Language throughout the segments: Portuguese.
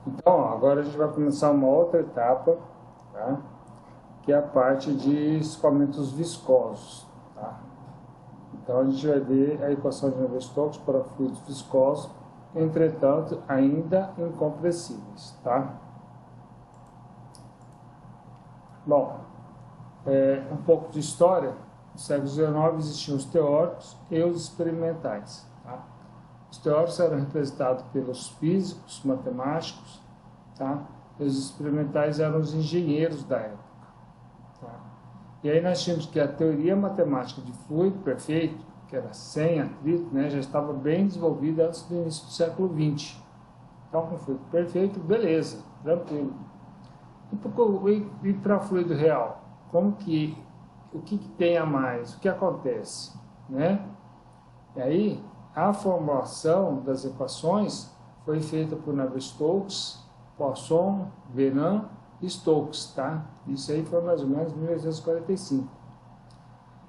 Então, ó, agora a gente vai começar uma outra etapa, tá? Que é a parte de escoamentos viscosos, tá? Então, a gente vai ver a equação de Navier-Stokes para fluidos viscosos, entretanto, ainda incompressíveis, tá? Bom, um pouco de história. No século XIX existiam os teóricos e os experimentais, tá? Os teóricos eram representados pelos físicos, matemáticos, tá? E os experimentais eram os engenheiros da época, tá? E aí nós tínhamos que a teoria matemática de fluido perfeito, que era sem atrito, né, já estava bem desenvolvida antes do início do século XX. Então, com fluido perfeito, beleza, tranquilo. E para fluido real? O que tem a mais? O que acontece? Né? E aí, a formulação das equações foi feita por Navier-Stokes, Poisson, Venant e Stokes, tá? Isso aí foi mais ou menos em 1845.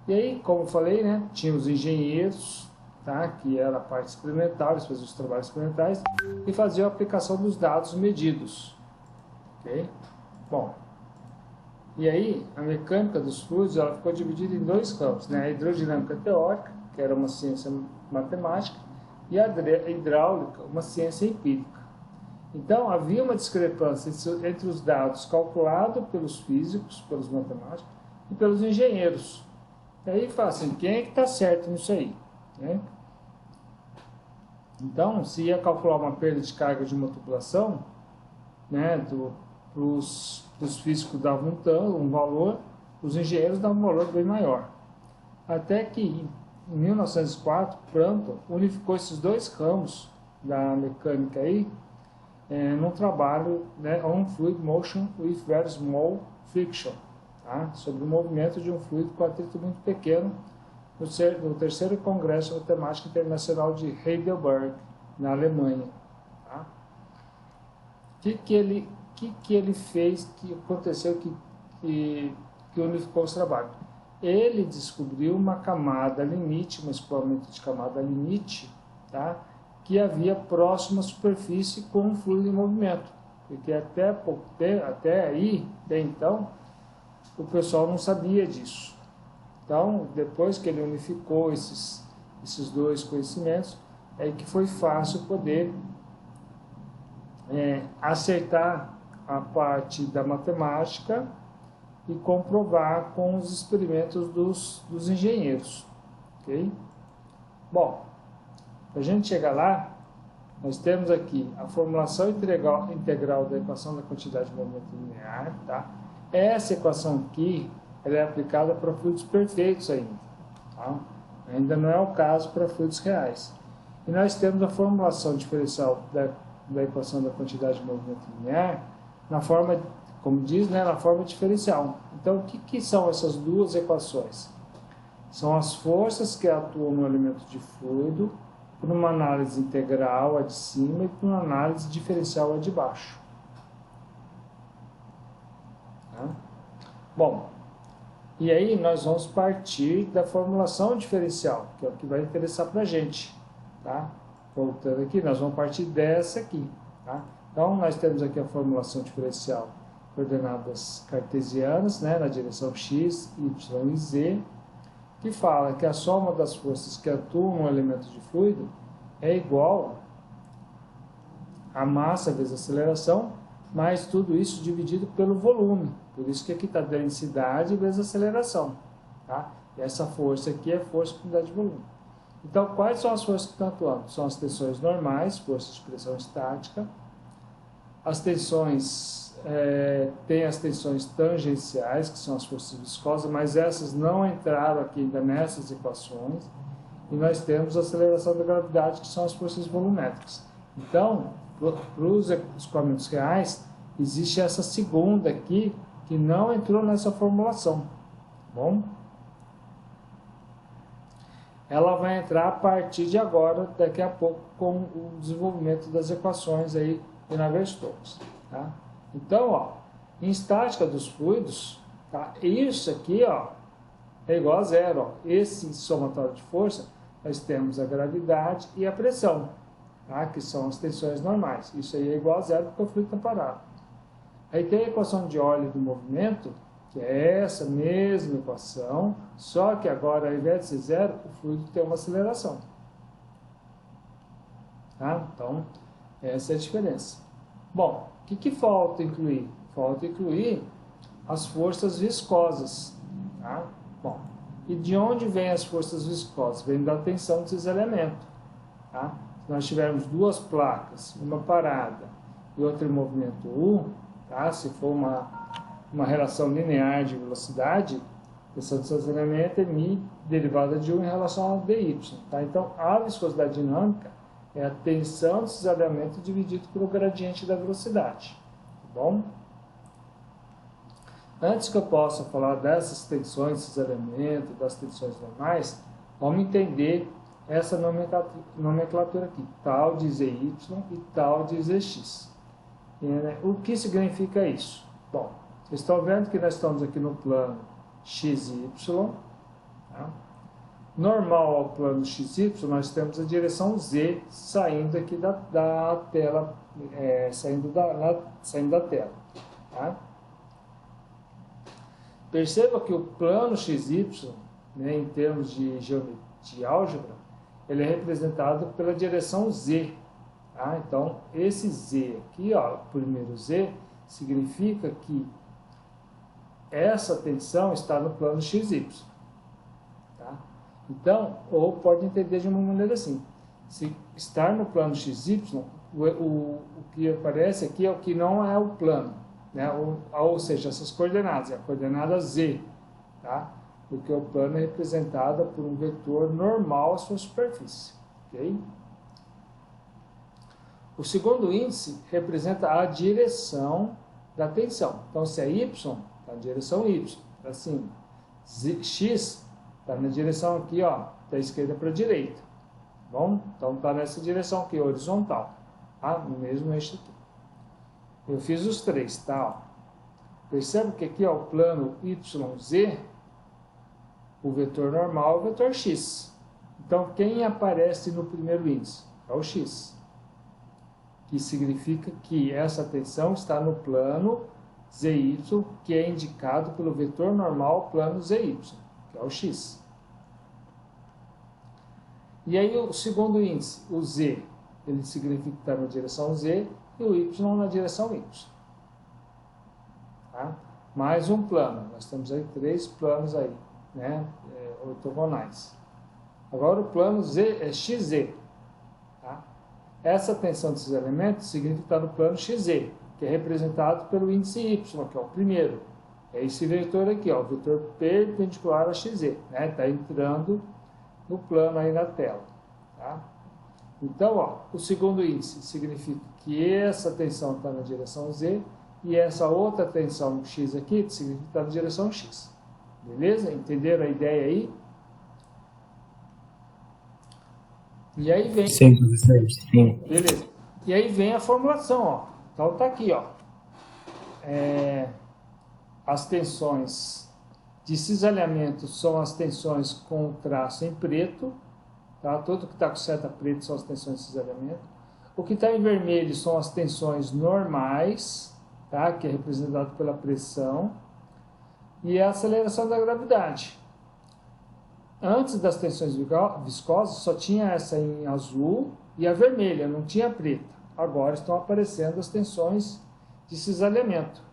E aí, como eu falei, né, tinha os engenheiros, tá? Que era a parte experimental, eles faziam os trabalhos experimentais e faziam a aplicação dos dados medidos, ok? Bom, e aí a mecânica dos fluidos ela ficou dividida em dois campos, né? A hidrodinâmica teórica, que era uma ciência matemática, e a hidráulica, uma ciência empírica. Então, havia uma discrepância entre os dados calculados pelos físicos, pelos matemáticos e pelos engenheiros. E aí fala assim, quem é que está certo nisso aí? Né? Então, se ia calcular uma perda de carga de uma tubulação, né, os físicos davam um valor, os engenheiros davam um valor bem maior. Até que em 1904, Prandtl unificou esses dois ramos da mecânica aí, num trabalho, né, On Fluid Motion with Very Small Friction, tá? Sobre o movimento de um fluido com atrito muito pequeno, no terceiro Congresso de Matemática Internacional de Heidelberg, na Alemanha. Tá? Que ele fez, que aconteceu que unificou os trabalhos? Ele descobriu uma camada limite, um escoamento de camada limite, tá? Que havia próximo à superfície com um fluido em movimento. Porque até aí, até então, o pessoal não sabia disso. Então, depois que ele unificou esses dois conhecimentos, é que foi fácil poder acertar a parte da matemática e comprovar com os experimentos dos engenheiros. Ok? Bom, para a gente chegar lá, nós temos aqui a formulação integral da equação da quantidade de movimento linear. Tá? Essa equação aqui ela é aplicada para fluidos perfeitos ainda. Tá? Ainda não é o caso para fluidos reais. E nós temos a formulação diferencial da equação da quantidade de movimento linear na forma, como diz, né, na forma diferencial. Então, o que são essas duas equações? São as forças que atuam no elemento de fluido por uma análise integral, a de cima, e por uma análise diferencial, a de baixo. Tá? Bom, e aí nós vamos partir da formulação diferencial, que é o que vai interessar para a gente. Tá? Voltando aqui, nós vamos partir dessa aqui. Tá? Então, nós temos aqui a formulação diferencial coordenadas cartesianas, né, na direção x, y e z, que fala que a soma das forças que atuam no elemento de fluido é igual a massa vezes a aceleração, mais tudo isso dividido pelo volume. Por isso que aqui está densidade vezes aceleração. Tá? E essa força aqui é força por unidade de volume. Então, quais são as forças que estão atuando? São as tensões normais, forças de pressão estática. As tensões, tem as tensões tangenciais, que são as forças viscosas, mas essas não entraram aqui ainda nessas equações. E nós temos a aceleração da gravidade, que são as forças volumétricas. Então, para os escoamentos reais, existe essa segunda aqui, que não entrou nessa formulação. Tá bom? Ela vai entrar a partir de agora, daqui a pouco, com o desenvolvimento das equações aí de Navier-Stokes. Tá? Então, ó, em estática dos fluidos, tá? Isso aqui, ó, é igual a zero. Ó. Esse somatório de força, nós temos a gravidade e a pressão. tá? Que são as tensões normais. Isso aí é igual a zero porque o fluido está parado. Aí tem a equação de Euler do movimento, que é essa mesma equação, só que agora, ao invés de ser zero, o fluido tem uma aceleração. Tá? Então, essa é a diferença. Bom, o que falta incluir? Falta incluir as forças viscosas. Tá? Bom, e de onde vêm as forças viscosas? Vem da tensão desses elementos. Tá? Se nós tivermos duas placas, uma parada e outra em movimento U, tá? Se for uma relação linear de velocidade, a tensão desses elementos é μ derivada de U em relação ao dy. Tá? Então, a viscosidade dinâmica é a tensão desses elementos dividido pelo gradiente da velocidade. Tá bom? Antes que eu possa falar dessas tensões, desses elementos, das tensões normais, vamos entender essa nomenclatura aqui, tal de Zy e tal de Zx. O que significa isso? Bom, vocês estão vendo que nós estamos aqui no plano XY, tá? Normal ao plano XY, nós temos a direção Z saindo aqui da tela, saindo da tela. Tá? Perceba que o plano XY, né, em termos de álgebra, ele é representado pela direção Z. Tá? Então, esse Z aqui, ó, o primeiro Z, significa que essa tensão está no plano XY. Tá? Então, ou pode entender de uma maneira assim, se estar no plano XY, o que aparece aqui é o que não é o plano, né? Ou seja, essas coordenadas, é a coordenada Z, tá? Porque o plano é representado por um vetor normal à sua superfície, ok? O segundo índice representa a direção da tensão. Então, se é Y, está na direção Y, para cima. X está na direção aqui, ó, da esquerda para a direita. Bom? Então, está nessa direção aqui, horizontal. Tá? No mesmo eixo aqui. Eu fiz os três, tá? Ó. Percebe que aqui, ó, o plano YZ, o vetor normal é o vetor X. Então, quem aparece no primeiro índice? É o X. Que significa que essa tensão está no plano ZY, que é indicado pelo vetor normal plano ZY, que é o X. E aí o segundo índice, o Z, ele significa que está na direção Z, e o Y na direção Y. Tá? Mais um plano, nós temos aí três planos aí, né, ortogonais. Agora o plano Z é XZ. Tá? Essa tensão desses elementos significa que está no plano XZ, que é representado pelo índice Y, que é o primeiro. É esse vetor aqui, ó, o vetor perpendicular a XZ, né? Está entrando no plano aí na tela. Tá? Então, ó, o segundo índice significa que essa tensão está na direção Z e essa outra tensão X aqui significa que está na direção X. Beleza? Entenderam a ideia aí? E aí vem... Sim, professor, sim. Beleza. E aí vem a formulação, ó. Então tá aqui, ó. As tensões de cisalhamento são as tensões com traço em preto, tá? Tudo que está com seta preta são as tensões de cisalhamento. O que está em vermelho são as tensões normais, tá? Que é representado pela pressão, e a aceleração da gravidade. Antes das tensões viscosas, só tinha essa em azul e a vermelha, não tinha a preta. Agora estão aparecendo as tensões de cisalhamento.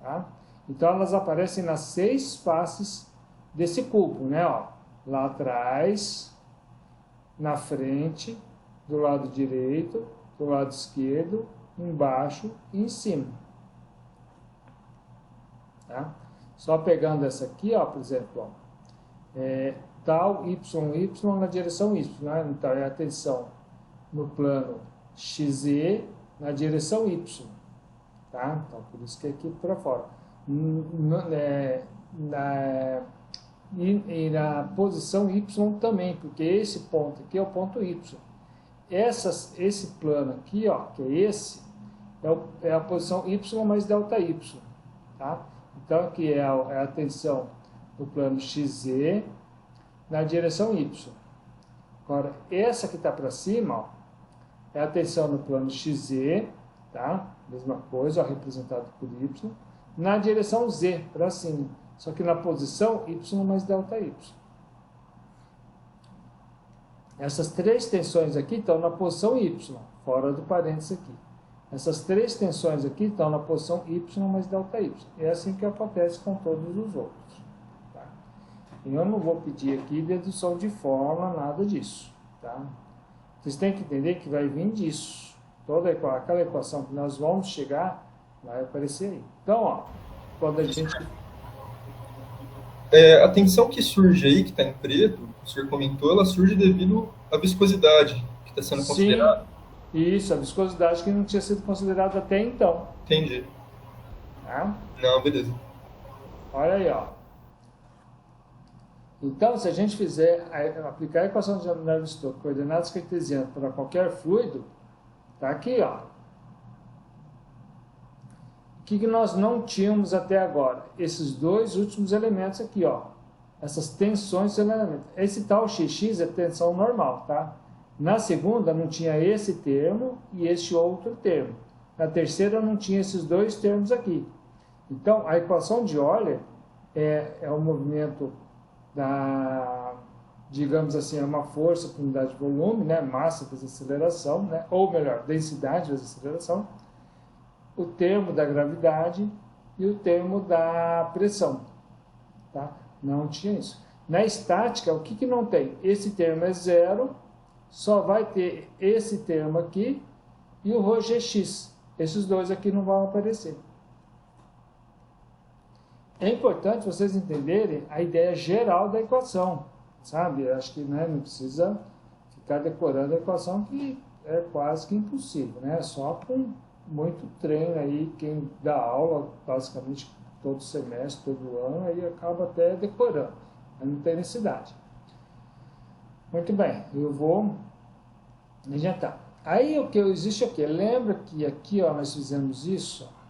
Tá? Então, elas aparecem nas 6 faces desse cubo, né? Ó, lá atrás, na frente, do lado direito, do lado esquerdo, embaixo e em cima. Tá? Só pegando essa aqui, ó, por exemplo, ó, tal YY na direção Y, né? Então é a tensão no plano XZ na direção Y, tá? Então por isso que é aqui para fora. E na posição Y também, porque esse ponto aqui é o ponto Y. Esse plano aqui, ó, que é esse, é a posição Y mais delta Y, tá? Então aqui é a tensão no plano XZ na direção Y. Agora, essa que está para cima, ó, é a tensão no plano XZ, tá? Mesma coisa, ó, representado por Y, na direção Z, para cima. Só que na posição Y mais ΔY. Essas três tensões aqui estão na posição Y, fora do parênteses aqui. Essas três tensões aqui estão na posição Y mais ΔY. É assim que acontece com todos os outros. Tá? Eu não vou pedir aqui dedução de fórmula, nada disso. Tá? Vocês têm que entender que vai vir disso. Toda aquela equação que nós vamos chegar, vai aparecer aí. Então, ó, quando a gente... A tensão que surge aí, que está em preto, o senhor comentou, ela surge devido à viscosidade que está sendo considerada. Isso, a viscosidade que não tinha sido considerada até então. Entendi. Tá? Não, beleza. Olha aí, ó. Então, se a gente aplicar a equação de Navier-Stokes, coordenadas cartesianas para qualquer fluido, tá aqui, ó. O que nós não tínhamos até agora? Esses dois últimos elementos aqui, ó. Essas tensões dos elementos. Esse tal XX é tensão normal, tá? Na segunda não tinha esse termo e este outro termo. Na terceira não tinha esses dois termos aqui. Então, a equação de Euler é um movimento digamos assim, é uma força por unidade de volume, né? Massa vezes aceleração, né? Ou melhor, densidade vezes aceleração, o termo da gravidade e o termo da pressão. Tá? Não tinha isso. Na estática, o que não tem? Esse termo é zero, só vai ter esse termo aqui e o ρgx. Esses dois aqui não vão aparecer. É importante vocês entenderem a ideia geral da equação, sabe? Eu acho que, né, não precisa ficar decorando a equação, que é quase que impossível, né? Só com muito treino aí, quem dá aula basicamente todo semestre, todo ano, aí acaba até decorando, mas não tem necessidade. Muito bem, eu vou adiantar. Aí o que existe aqui? Lembra que aqui, ó, nós fizemos isso, ó.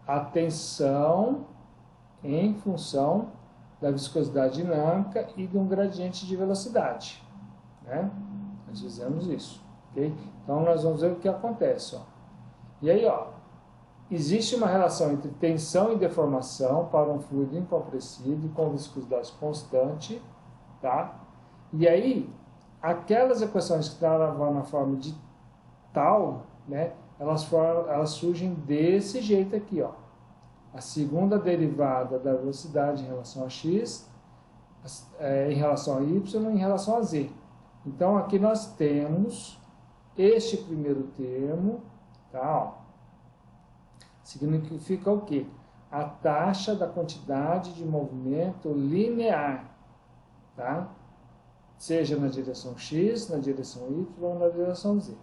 A tensão em função da viscosidade dinâmica e de um gradiente de velocidade, né? Nós fizemos isso, ok? Então, nós vamos ver o que acontece, ó. E aí, ó, existe uma relação entre tensão e deformação para um fluido incompressível com viscosidade constante, tá? E aí, aquelas equações que estavam na forma de tal, né? Elas surgem desse jeito aqui, ó. A segunda derivada da velocidade em relação a x, em relação a y, em relação a z. Então, aqui nós temos este primeiro termo, tá? Ó, significa o quê? A taxa da quantidade de movimento linear, tá? Seja na direção x, na direção y ou na direção z.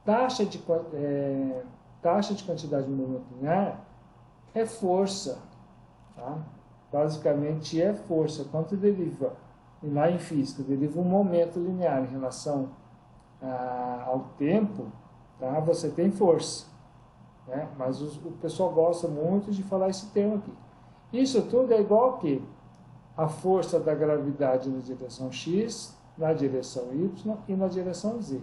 Taxa de quantidade de movimento linear é força, tá? Basicamente é força. Quanto deriva, lá em física, deriva um momento linear em relação ao tempo, tá? Você tem força, né? Mas o pessoal gosta muito de falar esse termo aqui. Isso tudo é igual a quê? A força da gravidade na direção x, na direção y e na direção z.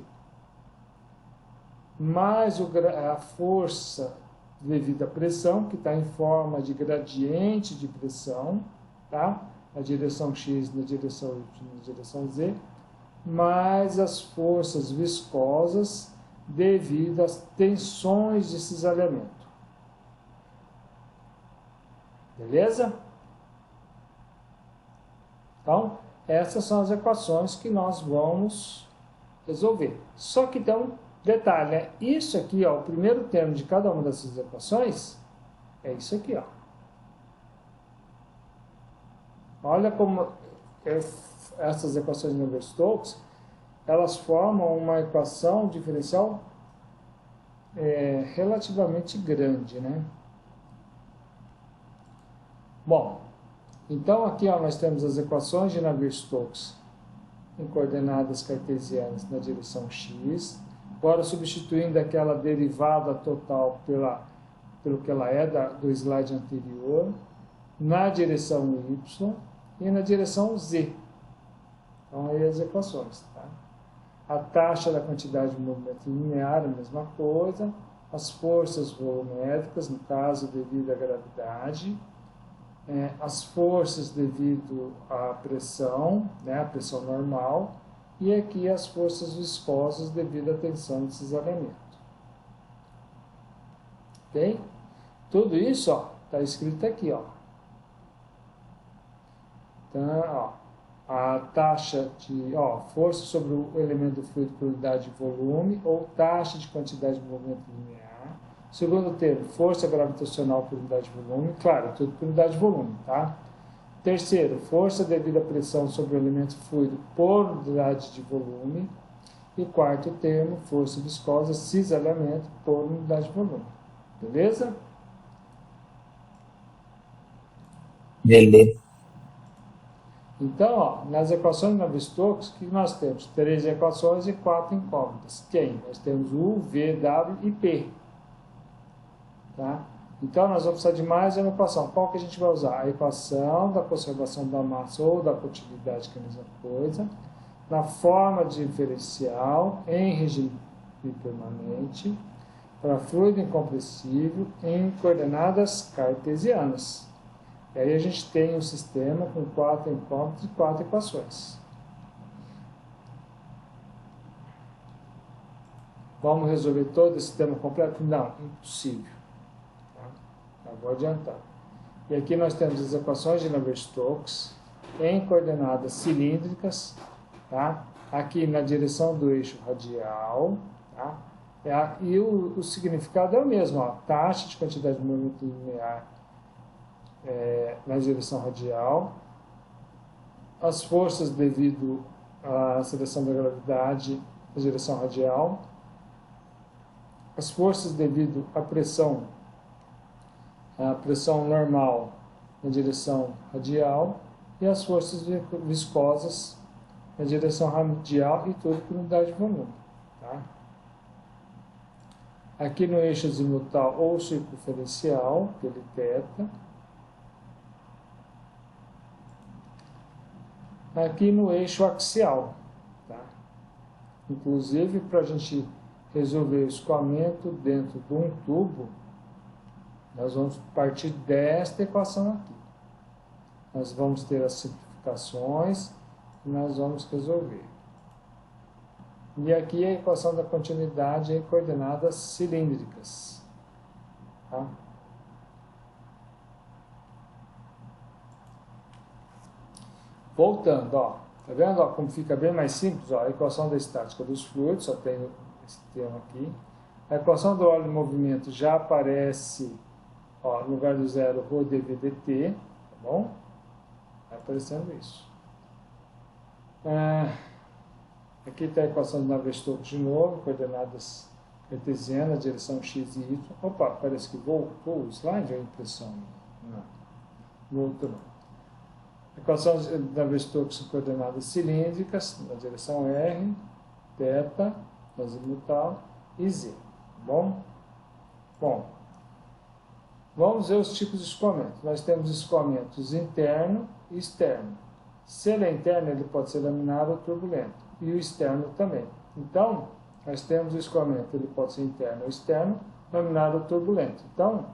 Mais a força devido à pressão, que está em forma de gradiente de pressão, tá? Na direção x, na direção y, na direção z, mais as forças viscosas devido às tensões de cisalhamento. Beleza? Então, essas são as equações que nós vamos resolver. Só que tem um detalhe, né? Isso aqui, ó, o primeiro termo de cada uma dessas equações é isso aqui, ó. Olha como essas equações de Navier-Stokes, elas formam uma equação diferencial relativamente grande, né? Bom, então aqui, ó, nós temos as equações de Navier-Stokes em coordenadas cartesianas na direção x. Agora, substituindo aquela derivada total pelo que ela é do slide anterior, na direção y e na direção z. Então, aí as equações, tá? A taxa da quantidade de movimento linear, a mesma coisa. As forças volumétricas, no caso, devido à gravidade. As forças devido à pressão, né, a pressão normal. E aqui as forças viscosas devido à tensão de cisalhamento. Ok? Tudo isso está escrito aqui. Então, a taxa de força sobre o elemento do fluido por unidade de volume ou taxa de quantidade de movimento linear. Segundo termo, força gravitacional por unidade de volume. Claro, tudo por unidade de volume, tá? Terceiro, força devido à pressão sobre o elemento fluido por unidade de volume. E quarto termo, força viscosa, cisalhamento por unidade de volume. Beleza? Beleza. Então, nas equações de Navier-Stokes, o que nós temos? 3 equações e 4 incógnitas. Quem? Nós temos U, V, W e P. Tá? Então, nós vamos precisar de mais uma equação. Qual que a gente vai usar? A equação da conservação da massa ou da continuidade, que é a mesma coisa, na forma diferencial, em regime permanente, para fluido incompressível, em coordenadas cartesianas. E aí a gente tem um sistema com 4 incógnitas e 4 equações. Vamos resolver todo esse sistema completo? Não, impossível. Tá? Vou adiantar. E aqui nós temos as equações de Navier-Stokes em coordenadas cilíndricas, tá? Aqui na direção do eixo radial, tá? E o significado é o mesmo, taxa de quantidade de movimento linear na direção radial, as forças devido à aceleração da gravidade na direção radial, as forças devido à pressão normal na direção radial e as forças viscosas na direção radial e tudo por unidade de volume. Tá? Aqui no eixo azimutal ou circunferencial, pelo θ. Aqui no eixo axial. Tá? Inclusive, para a gente resolver o escoamento dentro de um tubo, nós vamos partir desta equação aqui. Nós vamos ter as simplificações e nós vamos resolver. E aqui a equação da continuidade em coordenadas cilíndricas. Tá? Voltando, tá vendo como fica bem mais simples? A equação da estática dos fluidos, só tem esse termo aqui. A equação do óleo em movimento já aparece, no lugar do zero, ρ dv dt, tá bom? Vai aparecendo isso. Aqui está a equação do Navier-Stokes de novo, coordenadas cartesianas, direção x e y. Opa, parece que voltou o slide ou a impressão? Não, voltou não. Equação do Navier-Stokes em coordenadas cilíndricas, na direção r, θ, azimutal e z. Tá bom? Bom, vamos ver os tipos de escoamento. Nós temos escoamentos interno e externo. Se ele é interno, ele pode ser laminar ou turbulento. E o externo também. Então, nós temos o escoamento, ele pode ser interno ou externo, laminar ou turbulento. Então,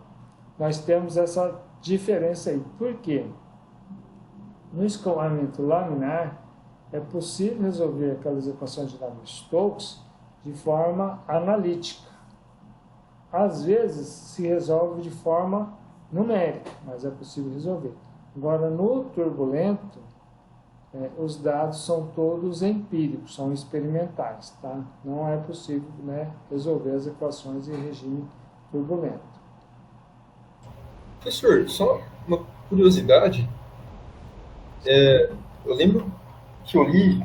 nós temos essa diferença aí. Por quê? No escoamento laminar, é possível resolver aquelas equações de Navier-Stokes de forma analítica. Às vezes, se resolve de forma numérica, mas é possível resolver. Agora, no turbulento, os dados são todos empíricos, são experimentais, tá? Não é possível, resolver as equações em regime turbulento. Professor, só uma curiosidade. Eu lembro que eu li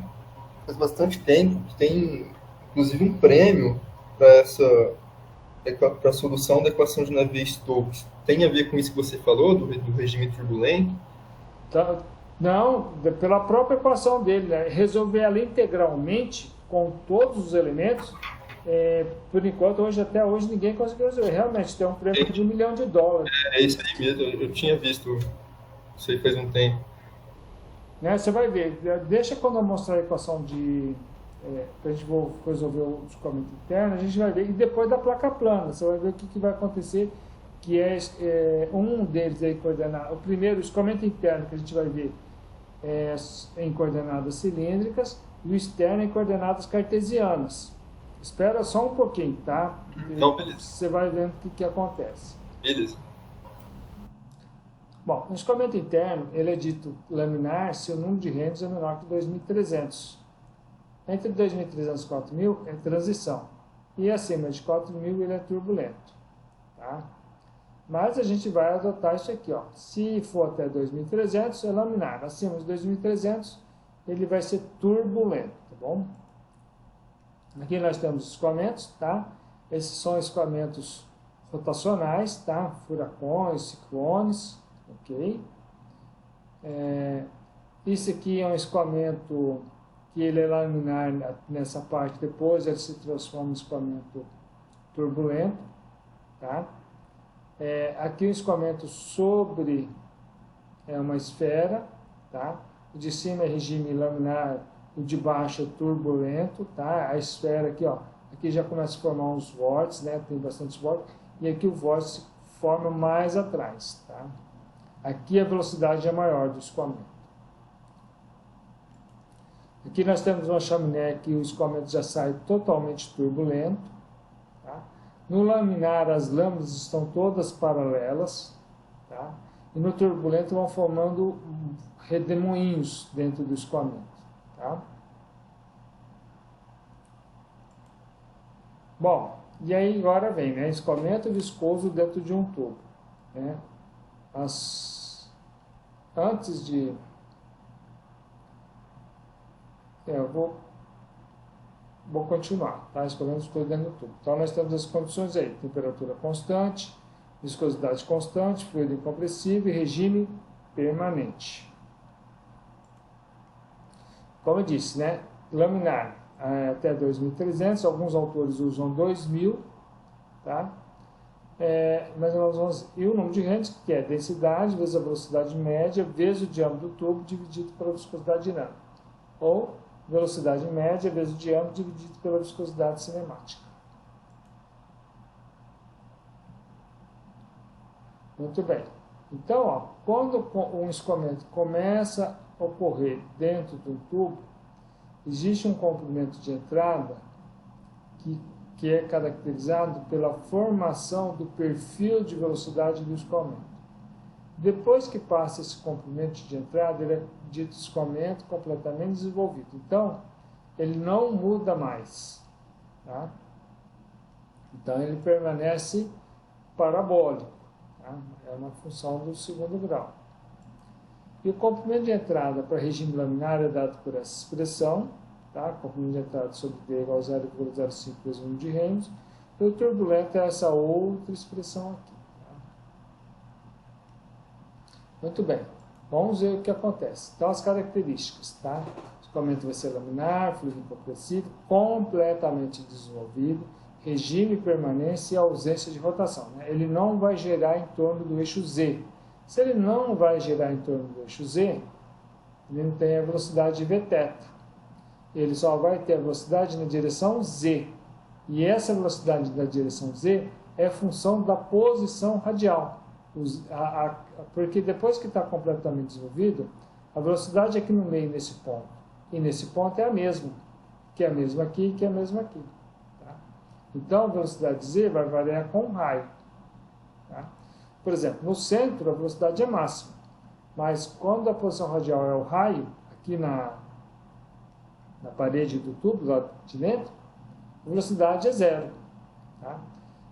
faz bastante tempo que tem, inclusive, um prêmio para a solução da equação de Navier-Stokes. Tem a ver com isso que você falou, do regime turbulento? Tá. Não, pela própria equação dele, resolver ela integralmente com todos os elementos, por enquanto, até hoje, ninguém conseguiu resolver. Realmente, tem um prêmio de $1 milhão. É isso aí mesmo, eu tinha visto isso aí faz um tempo. Você vai ver, deixa quando eu mostrar a equação para a gente resolver o escoamento interno, a gente vai ver, e depois da placa plana, você vai ver o que vai acontecer, que um deles aí coordenado, o primeiro, o escoamento interno que a gente vai ver em coordenadas cilíndricas, e o externo em coordenadas cartesianas. Espera só um pouquinho, tá? Então, beleza. Você vai vendo o que acontece. Beleza. Bom, o escoamento interno, ele é dito laminar se o número de rendos é menor que 2.300. Entre 2.300 e 4.000 é transição. E acima de 4.000 ele é turbulento. Tá? Mas a gente vai adotar isso aqui. Ó. Se for até 2.300 é laminar. Acima de 2.300 ele vai ser turbulento. Tá bom? Aqui nós temos escoamentos. Tá? Esses são escoamentos rotacionais. Tá? Furacões, ciclones. Ok? Isso aqui é um escoamento que ele é laminar nessa parte, depois ele se transforma em escoamento turbulento. Tá? Aqui o escoamento sobre uma esfera, tá? O de cima é regime laminar, o de baixo é turbulento, tá? A esfera aqui, ó, aqui já começa a formar uns vórtices, né? Tem bastante vórtices, e aqui o vórtice forma mais atrás, tá? Aqui a velocidade é maior do escoamento. Aqui nós temos uma chaminé que o escoamento já sai totalmente turbulento. Tá? No laminar, as lâminas estão todas paralelas. Tá? E no turbulento vão formando redemoinhos dentro do escoamento. Tá? Bom, e aí agora vem, né? Escoamento viscoso dentro de um tubo. Né? Antes de... eu vou continuar, tá? Escolhendo as coisas dentro do tubo. Então, nós temos as condições aí: temperatura constante, viscosidade constante, fluido incompressível e regime permanente. Como eu disse, né? Laminar até 2.300, alguns autores usam 2.000, tá? Mas nós vamos... E o número de rendos, que é densidade vezes a velocidade média vezes o diâmetro do tubo dividido pela viscosidade dinâmica. Ou velocidade média vezes o diâmetro dividido pela viscosidade cinemática. Muito bem. Então, ó, quando um escoamento começa a ocorrer dentro do tubo, existe um comprimento de entrada que é caracterizado pela formação do perfil de velocidade do escoamento. Depois que passa esse comprimento de entrada, ele é dito escoamento completamente desenvolvido. Então, ele não muda mais. Tá? Então, ele permanece parabólico. Tá? É uma função do segundo grau. E o comprimento de entrada para regime laminar é dado por essa expressão. Tá? Comprimento de entrada sobre D igual a 0,05 vezes o número de rendos. E o turbulento é essa outra expressão aqui. Muito bem, vamos ver o que acontece. Então, as características, tá? O escoamento vai ser laminar, fluido incompressível, completamente desenvolvido, regime permanência e ausência de rotação. Né? Ele não vai girar em torno do eixo Z. Se ele não vai girar em torno do eixo Z, ele não tem a velocidade de Vθ. Ele só vai ter a velocidade na direção Z. E essa velocidade da direção Z é função da posição radial. Porque depois que está completamente desenvolvido, a velocidade aqui no meio, nesse ponto, e nesse ponto é a mesma, que é a mesma aqui e que é a mesma aqui. Tá? Então, a velocidade Z vai variar com o raio. Tá? Por exemplo, no centro, a velocidade é máxima, mas quando a posição radial é o raio, aqui na parede do tubo, lá de dentro, a velocidade é zero. Tá?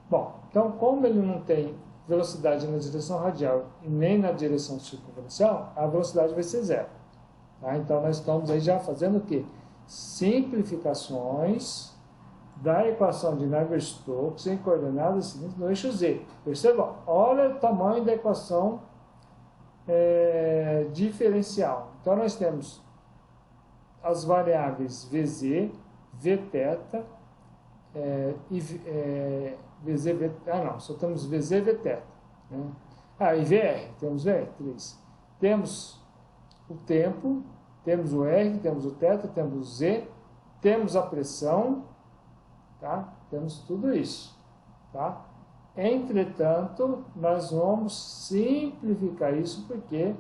Bom, então, como ele não tem velocidade na direção radial e nem na direção circunferencial, a velocidade vai ser zero. Tá? Então, nós estamos aí já fazendo o quê? Simplificações da equação de Navier-Stokes em coordenadas seguintes no eixo Z. Perceba, olha o tamanho da equação diferencial. Então, nós temos as variáveis Vz, Vθ só temos Vz e Vθ. Né? E Vr, temos Vr, 3. Temos o tempo, temos o R, temos o θ, temos o Z, temos a pressão, tá? Temos tudo isso, tá? Entretanto, nós vamos simplificar isso porque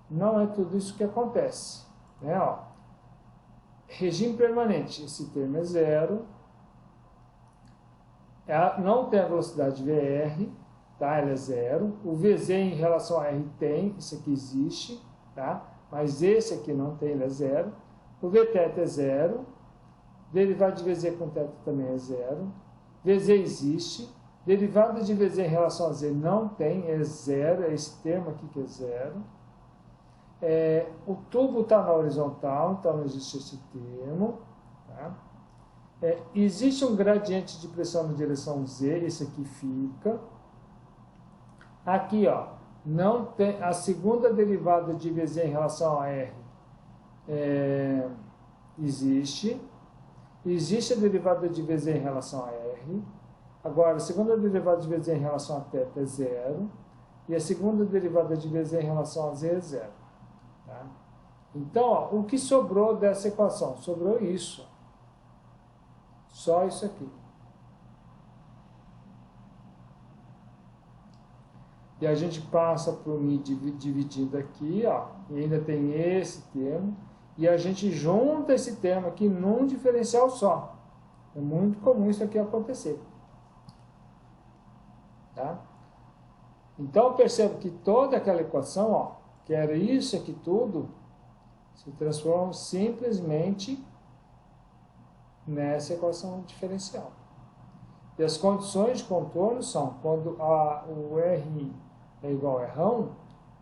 não é tudo isso que acontece, né? Ó, regime permanente, esse termo é zero, não tem a velocidade VR, tá? Ela é zero. O VZ em relação a R tem, isso aqui existe, tá? Mas esse aqui não tem, ele é zero. O Vθ é zero. Derivada de VZ com θ também é zero. VZ existe. Derivada de VZ em relação a Z não tem, é zero. É esse termo aqui que é zero. O tubo está na horizontal, então não existe esse termo. Tá? Existe um gradiente de pressão na direção Z, esse aqui fica. Aqui, ó, não tem a segunda derivada de VZ em relação a R. Existe. Existe a derivada de VZ em relação a R. Agora, a segunda derivada de VZ em relação a θ é zero. E a segunda derivada de VZ em relação a Z é zero. Tá? Então, ó, o que sobrou dessa equação? Sobrou isso. Só isso aqui. E a gente passa para o μ dividido aqui, ó, e ainda tem esse termo. E a gente junta esse termo aqui num diferencial só. É muito comum isso aqui acontecer. Tá? Então, perceba que toda aquela equação, ó, que era isso aqui tudo, se transforma simplesmente nessa equação diferencial. E as condições de contorno são quando o R é igual a R1,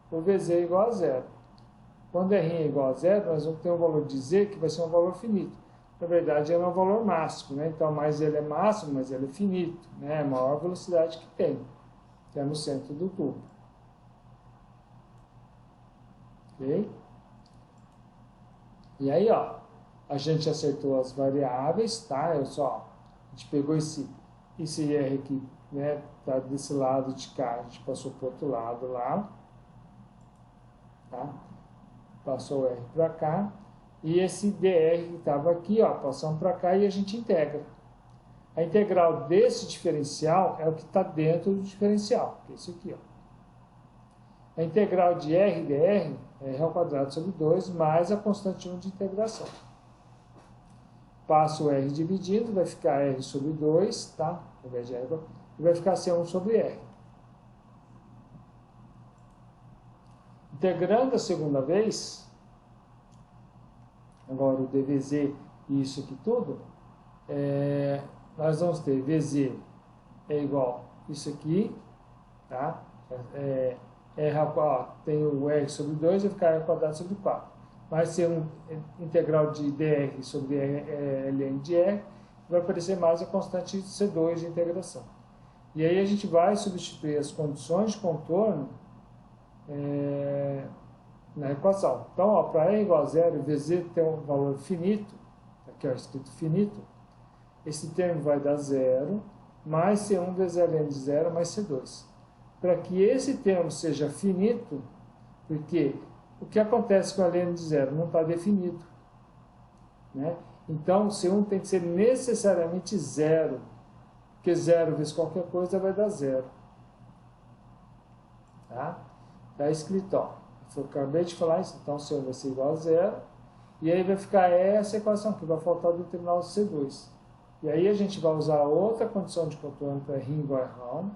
o VZ é igual a zero. Quando R é igual a zero, nós vamos ter um valor de Z que vai ser um valor finito. Na verdade, ele é um valor máximo, né? Então, mais ele é máximo, mas ele é finito, né? É a maior velocidade que tem, que é no centro do tubo. Ok? E aí, ó, a gente acertou as variáveis, tá? A gente pegou esse R aqui, né? Tá desse lado de cá, a gente passou para o outro lado lá, tá? Passou o R para cá, e esse dr que estava aqui, ó, passamos para cá e a gente integra. A integral desse diferencial é o que está dentro do diferencial, que é esse aqui, ó. A integral de R dr é R ao quadrado sobre 2 mais a constante 1 de integração. Passa o R dividido, vai ficar R sobre 2, tá? Ao invés de R, e vai ficar C1 sobre R. Integrando a segunda vez, agora o dVz e isso aqui tudo, nós vamos ter VZ é igual a isso aqui, tá? Tem o R sobre 2, vai ficar R ao quadrado sobre 4. Vai ser um integral de dr sobre ln de R, vai aparecer mais a constante C2 de integração. E aí a gente vai substituir as condições de contorno na equação. Então, para R igual a zero, VZ tem um valor finito, aqui ó, escrito finito, esse termo vai dar zero, mais C1 vezes ln de zero, mais C2. Para que esse termo seja finito, porque o que acontece com a ln de zero não está definido, né? Então, C1 tem que ser necessariamente zero, porque zero vezes qualquer coisa vai dar zero. Tá? Está escrito, ó, eu acabei de falar isso, então C1 vai ser igual a zero, e aí vai ficar essa equação aqui, vai faltar o determinado C2. E aí a gente vai usar outra condição de contorno para R igual a R1,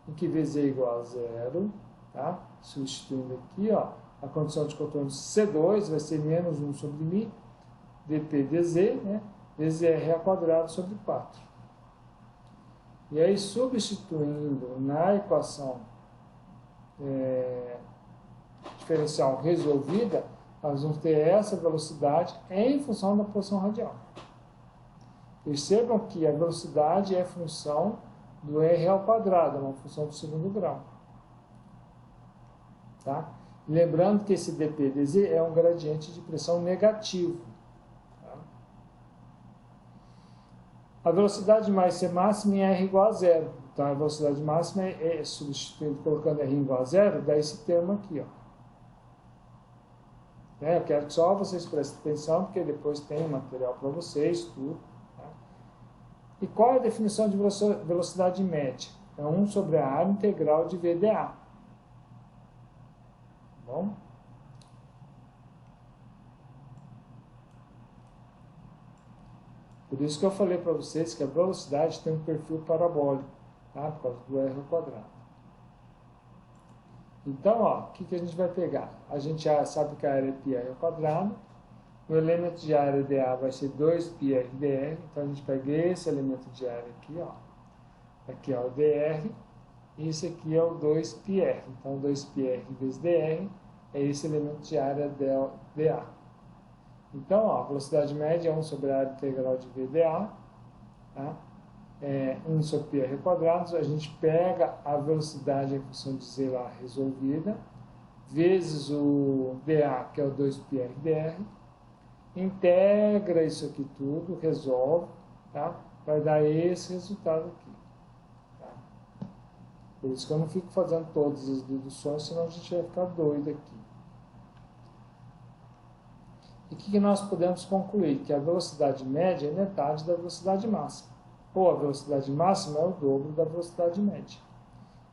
em que VZ é igual a zero, tá? Substituindo aqui, ó, a condição de contorno C2 vai ser menos 1 sobre μ, dp dz, né? Vezes R ao quadrado sobre 4. E aí, substituindo na equação diferencial resolvida, nós vamos ter essa velocidade em função da posição radial. Percebam que a velocidade é função do R ao quadrado, é uma função do segundo grau. Tá? Lembrando que esse dp dz é um gradiente de pressão negativo. Tá? A velocidade mais C máxima em R igual a zero. Então, a velocidade máxima substituindo, colocando R igual a zero, dá esse termo aqui, ó. né? Eu quero que só vocês prestem atenção, porque depois tem material para vocês, tudo. Tá? E qual é a definição de velocidade média? É 1 sobre a área integral de VDA. Bom? Por isso que eu falei para vocês que a velocidade tem um perfil parabólico, tá? Por causa do r ao quadrado. Então, ó, o que a gente vai pegar? A gente já sabe que a área é πr ao quadrado. O elemento de área dA vai ser 2πr/dr. Então, a gente pega esse elemento de área aqui, ó. Aqui é o dr. E esse aqui é o 2πr. Então, 2πr vezes dr é esse elemento de área dA. Então, ó, a velocidade média é 1 sobre a área integral de VDA. Tá? 1 sobre πr quadrado, a gente pega a velocidade em função de z lá resolvida, vezes o dA, que é o 2πr/dr, integra isso aqui tudo, resolve, tá? Vai dar esse resultado aqui. Tá? Por isso que eu não fico fazendo todas as deduções, senão a gente vai ficar doido aqui. E o que nós podemos concluir? Que a velocidade média é metade da velocidade máxima. Ou a velocidade máxima é o dobro da velocidade média.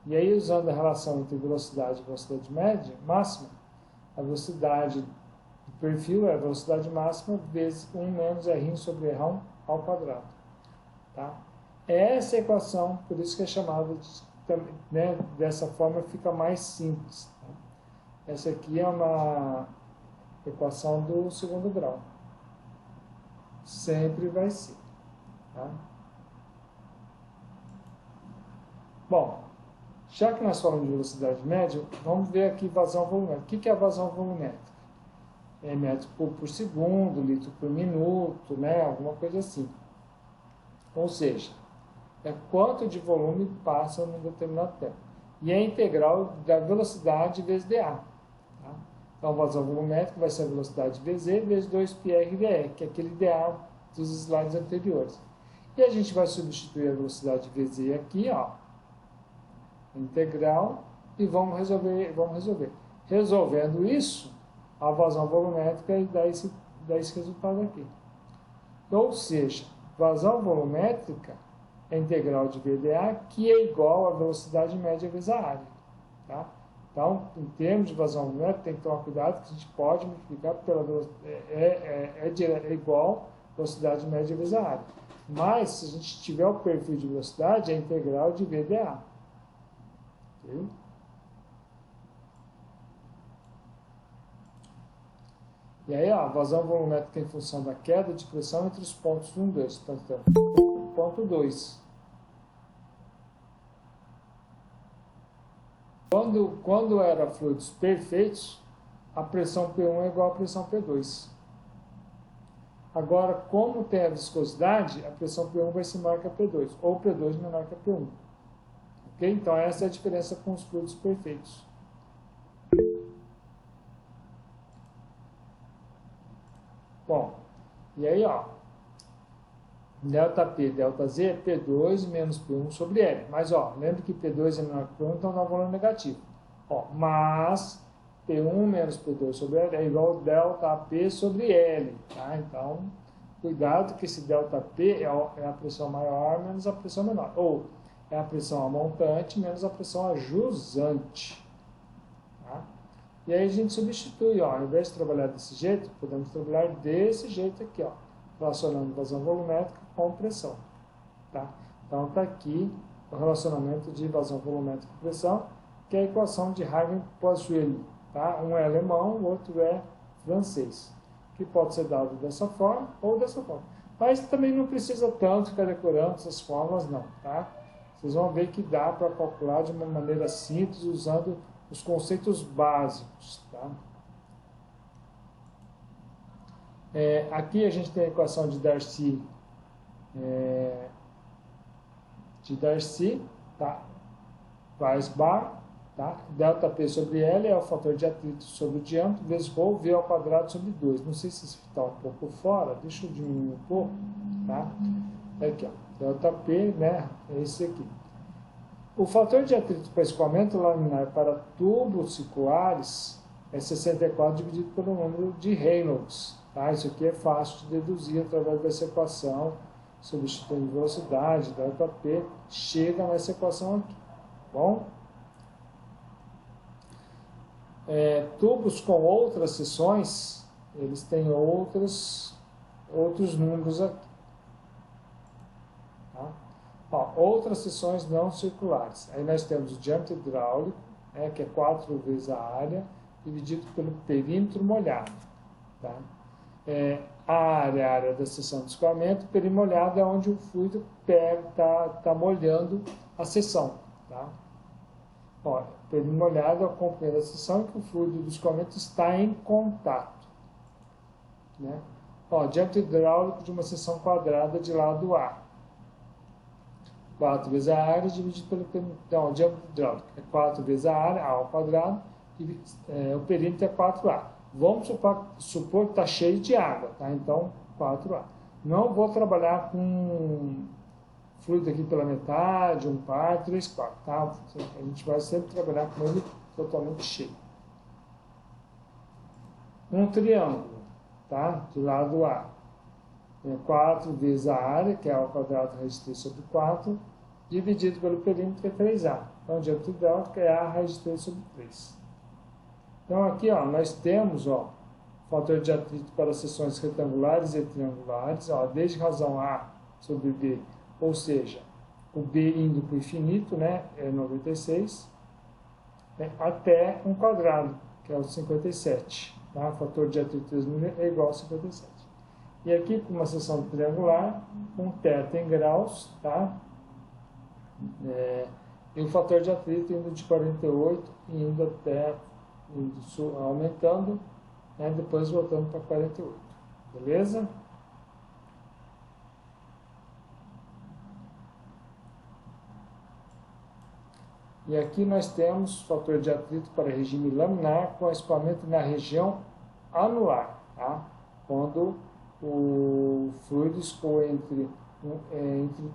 E aí, usando a relação entre velocidade e velocidade média, máxima, a velocidade do perfil é a velocidade máxima vezes 1 menos r sobre r1 ao quadrado. Tá? Essa equação, por isso que é chamada de, né, dessa forma fica mais simples. Tá? Essa aqui é uma equação do segundo grau. Sempre vai ser. Tá? Bom, já que nós falamos de velocidade média, vamos ver aqui vazão volumétrica. O que é a vazão volumétrica? É metro por segundo, litro por minuto, né? Alguma coisa assim. Ou seja, é quanto de volume passa num determinado tempo. E é integral da velocidade vezes dA. Tá? Então, a vazão volumétrica vai ser a velocidade Vz vezes 2πr/dr, que é aquele dA dos slides anteriores. E a gente vai substituir a velocidade Vz aqui, ó, integral, e vamos resolver. Resolvendo isso, a vazão volumétrica dá esse resultado aqui. Ou seja, vazão volumétrica é integral de VDA, que é igual à velocidade média vezes a área. Tá? Então, em termos de vazão volumétrica, tem que tomar cuidado que a gente pode multiplicar pela é igual à velocidade média vezes a área. Mas, se a gente tiver o perfil de velocidade, é integral de VDA. Okay? E aí, a vazão volumétrica em função da queda de pressão entre os pontos 1 e 2. Então, ponto 2. Quando era fluidos perfeitos, a pressão P1 é igual à pressão P2. Agora, como tem a viscosidade, a pressão P1 vai ser maior que a P2, ou P2 menor que a P1. Okay? Então, essa é a diferença com os fluidos perfeitos. Bom, e aí, ó, ΔP, ΔZ é P2 menos P1 sobre L. Mas, ó, lembra que P2 é menor que P1, então dá um valor negativo. Ó, mas P1 menos P2 sobre L é igual a ΔP sobre L. Tá? Então, cuidado que esse ΔP é a pressão maior menos a pressão menor. Ou é a pressão amontante menos a pressão ajusante. Tá? E aí a gente substitui, ó, ao invés de trabalhar desse jeito, podemos trabalhar desse jeito aqui, ó, relacionando vazão volumétrica com pressão. Tá? Então está aqui o relacionamento de vazão volumétrica e pressão, que é a equação de Hagen-Poiseuille. Tá? Um é alemão, o outro é francês, que pode ser dado dessa forma ou dessa forma. Mas também não precisa tanto ficar decorando essas fórmulas, não. Tá? Vocês vão ver que dá para calcular de uma maneira simples, usando os conceitos básicos. Tá? Aqui a gente tem a equação de Darcy, tá? Weisbach, tá? ΔP sobre L é o fator de atrito sobre o diâmetro, vezes ρ, V ao quadrado sobre 2. Não sei se isso está um pouco fora, deixa eu diminuir um pouco. Tá? Aqui, ó, ΔP, né? É esse aqui. O fator de atrito para escoamento laminar para tubos circulares é 64 dividido pelo número de Reynolds. Tá? Isso aqui é fácil de deduzir através dessa equação, substituindo velocidade, delta P, chega nessa equação aqui. Bom? Tubos com outras seções, eles têm outros números aqui. Tá? Ó, outras seções não circulares. Aí nós temos o diâmetro hidráulico, que é 4 vezes a área, dividido pelo perímetro molhado. Tá? A área da seção de escoamento, o perímetro molhado é onde o fluido está molhando a seção. Tá? Ó, o perímetro molhado é o componente da seção em que o fluido do escoamento está em contato. Né? Ó, diâmetro hidráulico de uma seção quadrada de lado A. 4 vezes a área dividido pelo perímetro. Então, o diâmetro hidráulico é 4 vezes a área, A ao quadrado, e o perímetro é 4A. Vamos supor que está cheio de água, tá? Então, 4A. Não vou trabalhar com fluido aqui pela metade, 1/4, 3/4, tá? A gente vai sempre trabalhar com ele totalmente cheio. Um triângulo, tá? De lado A. 4 vezes a área, que é A ao quadrado raiz de 3 sobre 4, dividido pelo perímetro, que é 3A. Então, o diâmetro hidráulico é A raiz de 3 sobre 3. Então, aqui, ó, nós temos, ó, fator de atrito para seções retangulares e triangulares, ó, desde razão A sobre B, ou seja, o B indo para o infinito, né, é 96, né, até um quadrado, que é o 57. Tá? O fator de atrito é igual a 57. E aqui, com uma seção triangular, um θ em graus, tá? E o fator de atrito indo de 48 e indo até, aumentando, né? Depois voltando para 48. Beleza? E aqui nós temos fator de atrito para regime laminar com escoamento na região anular, tá? Quando o fluido escoa entre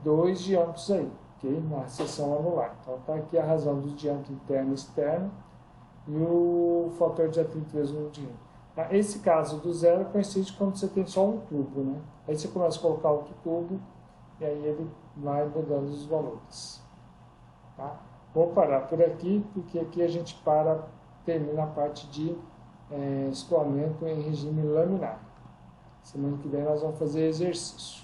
2 diâmetros aí, ok? Na seção anular. Então está aqui a razão do diâmetro interno e externo e o fator de atrito mesmo de rim. Esse caso do zero coincide quando você tem só um tubo, né? Aí você começa a colocar outro tubo e aí ele vai mudando os valores. Tá? Vou parar por aqui, porque aqui a gente termina a parte de escoamento em regime laminar. Semana que vem nós vamos fazer exercício.